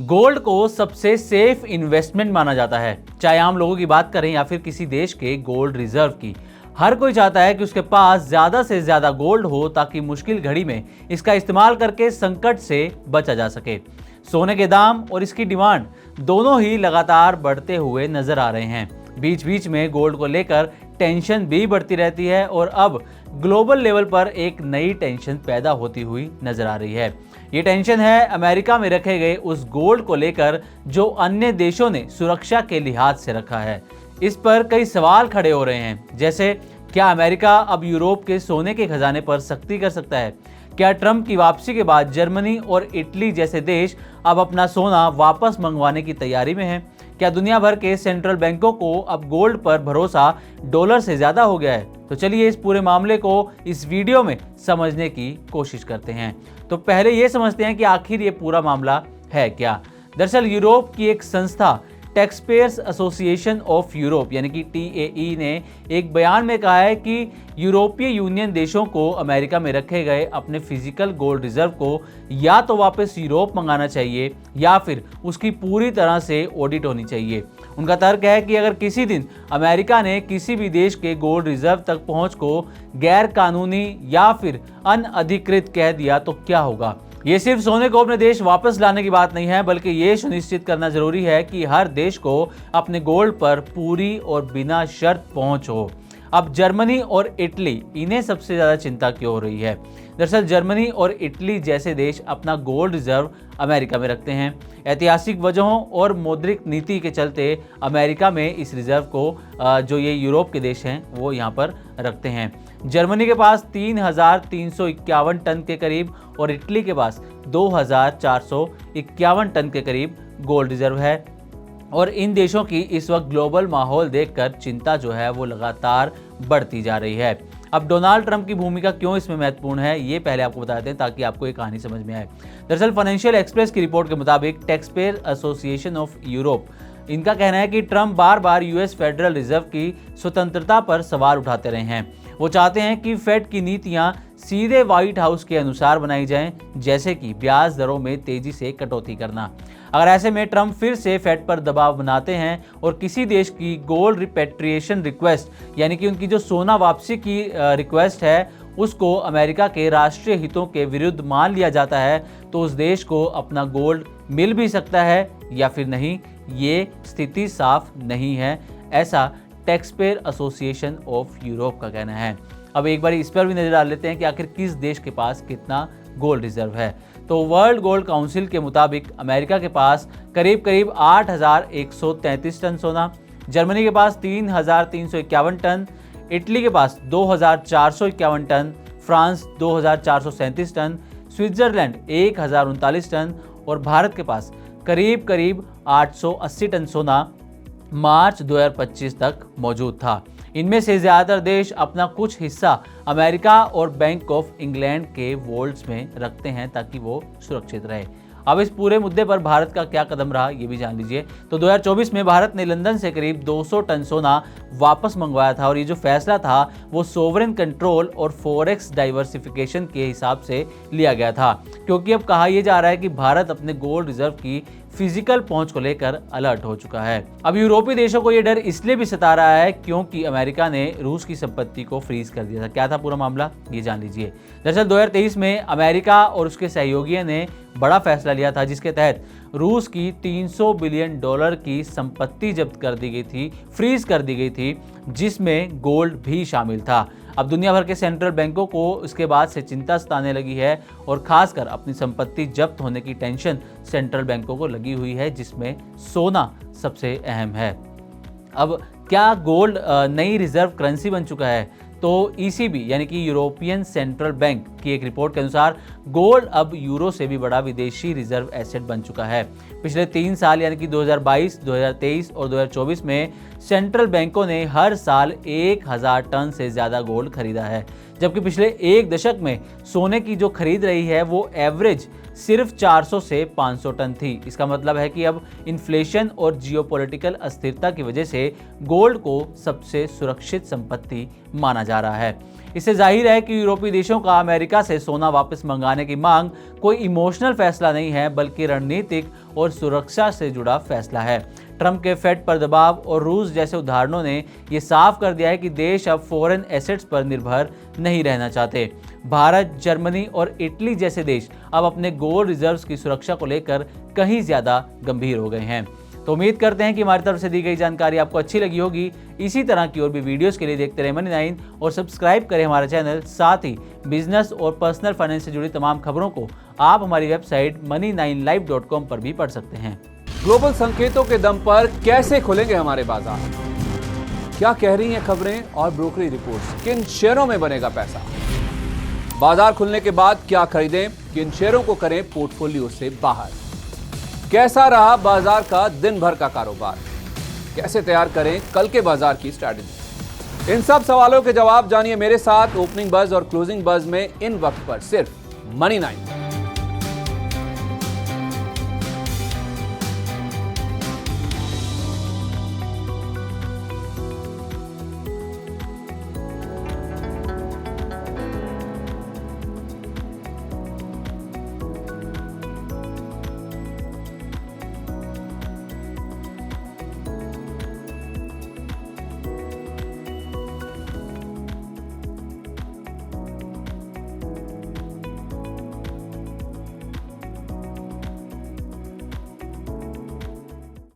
Gold को सबसे safe investment माना जाता है। चाहे आम लोगों की बात करें या फिर किसी देश के गोल्ड रिजर्व की, हर कोई चाहता है कि उसके पास ज्यादा से ज्यादा गोल्ड हो ताकि मुश्किल घड़ी में इसका इस्तेमाल करके संकट से बचा जा सके। सोने के दाम और इसकी डिमांड दोनों ही लगातार बढ़ते हुए नजर आ रहे हैं। बीच बीच में गोल्ड को लेकर टेंशन भी बढ़ती रहती है और अब ग्लोबल लेवल पर एक नई टेंशन पैदा होती हुई नजर आ रही है। ये टेंशन है अमेरिका में रखे गए उस गोल्ड को लेकर जो अन्य देशों ने सुरक्षा के लिहाज से रखा है। इस पर कई सवाल खड़े हो रहे हैं, जैसे क्या अमेरिका अब यूरोप के सोने के खजाने पर सख्ती कर सकता है? क्या ट्रंप की वापसी के बाद जर्मनी और इटली जैसे देश अब अपना सोना वापस मंगवाने की तैयारी में हैं? क्या दुनिया भर के सेंट्रल बैंकों को अब गोल्ड पर भरोसा डॉलर से ज्यादा हो गया है? तो चलिए इस पूरे मामले को इस वीडियो में समझने की कोशिश करते हैं। तो पहले ये समझते हैं कि आखिर ये पूरा मामला है क्या। दरअसल यूरोप की एक संस्था टैक्सपेयर्स एसोसिएशन ऑफ यूरोप यानी कि TAE ने एक बयान में कहा है कि यूरोपीय यूनियन देशों को अमेरिका में रखे गए अपने फिजिकल गोल्ड रिजर्व को या तो वापस यूरोप मंगाना चाहिए या फिर उसकी पूरी तरह से ऑडिट होनी चाहिए। उनका तर्क है कि अगर किसी दिन अमेरिका ने किसी भी देश के गोल्ड रिजर्व तक पहुंच को गैर कानूनी या फिर अनअधिकृत कह दिया तो क्या होगा। ये सिर्फ सोने को अपने देश वापस लाने की बात नहीं है, बल्कि ये सुनिश्चित करना जरूरी है कि हर देश को अपने गोल्ड पर पूरी और बिना शर्त पहुंच हो। अब जर्मनी और इटली, इन्हें सबसे ज्यादा चिंता क्यों हो रही है? दरअसल जर्मनी और इटली जैसे देश अपना गोल्ड रिजर्व अमेरिका में रखते हैं। ऐतिहासिक वजहों और मौद्रिक नीति के चलते अमेरिका में इस रिजर्व को जो ये यूरोप के देश हैं वो यहाँ पर रखते हैं। जर्मनी के पास 3,351 टन के करीब और इटली के पास 2,451 टन के करीब गोल्ड रिजर्व है। और इन देशों की इस वक्त ग्लोबल माहौल देखकर चिंता जो है वो लगातार बढ़ती जा रही है। अब डोनाल्ड ट्रंप की भूमिका क्यों इसमें महत्वपूर्ण है, ये पहले आपको बता दें ताकि आपको ये कहानी समझ में आए। दरअसल फाइनेंशियल एक्सप्रेस की रिपोर्ट के मुताबिक टैक्सपेयर एसोसिएशन ऑफ यूरोप, इनका कहना है कि ट्रंप बार बार यूएस फेडरल रिजर्व की स्वतंत्रता पर सवाल उठाते रहे हैं। वो चाहते हैं कि फेड की नीतियां सीधे व्हाइट हाउस के अनुसार बनाई जाएं, जैसे कि ब्याज दरों में तेजी से कटौती करना। अगर ऐसे में ट्रंप फिर से फेड पर दबाव बनाते हैं और किसी देश की गोल्ड रिपेट्रिएशन रिक्वेस्ट यानी कि उनकी जो सोना वापसी की रिक्वेस्ट है उसको अमेरिका के राष्ट्रीय हितों के विरुद्ध मान लिया जाता है, तो उस देश को अपना गोल्ड मिल भी सकता है या फिर नहीं, ये स्थिति साफ नहीं है, ऐसा टैक्सपेयर एसोसिएशन ऑफ यूरोप का कहना है। अब एक बार इस पर भी नजर डाल लेते हैं कि आखिर किस देश के पास कितना गोल्ड रिजर्व है। तो वर्ल्ड गोल्ड काउंसिल के मुताबिक अमेरिका के पास करीब 8,133 टन सोना, जर्मनी के पास 3,351 टन, इटली के पास 2,451 ton, France 2,437 ton, Switzerland 1,039 ton और भारत के पास करीब 880 टन सोना मार्च 2025 तक मौजूद था। इनमें से ज्यादातर देश अपना कुछ हिस्सा अमेरिका और बैंक ऑफ इंग्लैंड के वॉल्ट्स में रखते हैं ताकि वो सुरक्षित रहे। अब इस पूरे मुद्दे पर भारत का क्या कदम रहा ये भी जान लीजिए। तो 2024 में भारत ने लंदन से करीब 200 टन सोना वापस मंगवाया था और ये जो फैसला था वो सोवरेन कंट्रोल और फॉरेक्स डाइवर्सिफिकेशन के हिसाब से लिया गया था, क्योंकि अब कहा यह जा रहा है कि भारत अपने गोल्ड रिजर्व की फिजिकल पहुंच को लेकर अलर्ट हो चुका है। अब यूरोपीय देशों को यह डर इसलिए भी सता रहा है क्योंकि अमेरिका ने रूस की संपत्ति को फ्रीज कर दिया था। क्या था पूरा मामला ये जान लीजिए। दरअसल 2023 में अमेरिका और उसके सहयोगियों ने बड़ा फैसला लिया था जिसके तहत रूस की $300 बिलियन की संपत्ति जब्त कर दी गई थी, फ्रीज कर दी गई थी, जिसमें गोल्ड भी शामिल था। अब दुनिया भर के सेंट्रल बैंकों को इसके बाद से चिंता सताने लगी है और खासकर अपनी संपत्ति जब्त होने की टेंशन सेंट्रल बैंकों को लगी हुई है, जिसमें सोना सबसे अहम है। अब क्या गोल्ड नई रिजर्व करेंसी बन चुका है? तो ECB यानी कि यूरोपियन सेंट्रल बैंक की एक रिपोर्ट के अनुसार गोल्ड अब यूरो से भी बड़ा विदेशी रिजर्व एसेट बन चुका है। पिछले 3 साल यानी कि 2022, 2023 और 2024 में सेंट्रल बैंकों ने हर साल 1,000 टन से ज्यादा गोल्ड खरीदा है, जबकि पिछले एक दशक में सोने की जो खरीद रही है वो एवरेज सिर्फ 400 से 500 टन थी। इसका मतलब है कि अब इन्फ्लेशन और जियोपॉलिटिकल अस्थिरता की वजह से गोल्ड को सबसे सुरक्षित संपत्ति माना जा रहा है। इससे जाहिर है कि यूरोपीय देशों का अमेरिका से सोना वापस मंगाने की मांग कोई इमोशनल फैसला नहीं है, बल्कि रणनीतिक और सुरक्षा से जुड़ा फैसला है। ट्रंप के फेड पर दबाव और रूस जैसे उदाहरणों ने यह साफ कर दिया है कि देश अब फॉरेन एसेट्स पर निर्भर नहीं रहना चाहते। भारत, जर्मनी और इटली जैसे देश अब अपने गोल्ड रिजर्व्स की सुरक्षा को लेकर कहीं ज्यादा गंभीर हो गए हैं। तो उम्मीद करते हैं कि हमारी तरफ से दी गई जानकारी आपको अच्छी लगी होगी। इसी तरह की और भी वीडियोस के लिए देखते रहे मनी 9 और सब्सक्राइब करें हमारा चैनल। साथ ही बिजनेस और पर्सनल फाइनेंस से जुड़ी तमाम खबरों को आप हमारी वेबसाइट money9live.com पर भी पढ़ सकते हैं। ग्लोबल संकेतों के दम पर कैसे खुलेंगे हमारे बाजार? क्या कह रही हैं खबरें और ब्रोकरी रिपोर्ट्स? किन शेयरों में बनेगा पैसा? बाजार खुलने के बाद क्या खरीदें? किन शेयरों को करें पोर्टफोलियो से बाहर? कैसा रहा बाजार का दिन भर का कारोबार? कैसे तैयार करें कल के बाजार की स्ट्रैटेजी? इन सब सवालों के जवाब जानिए मेरे साथ ओपनिंग बज और क्लोजिंग बज में इन वक्त पर सिर्फ मनी 9।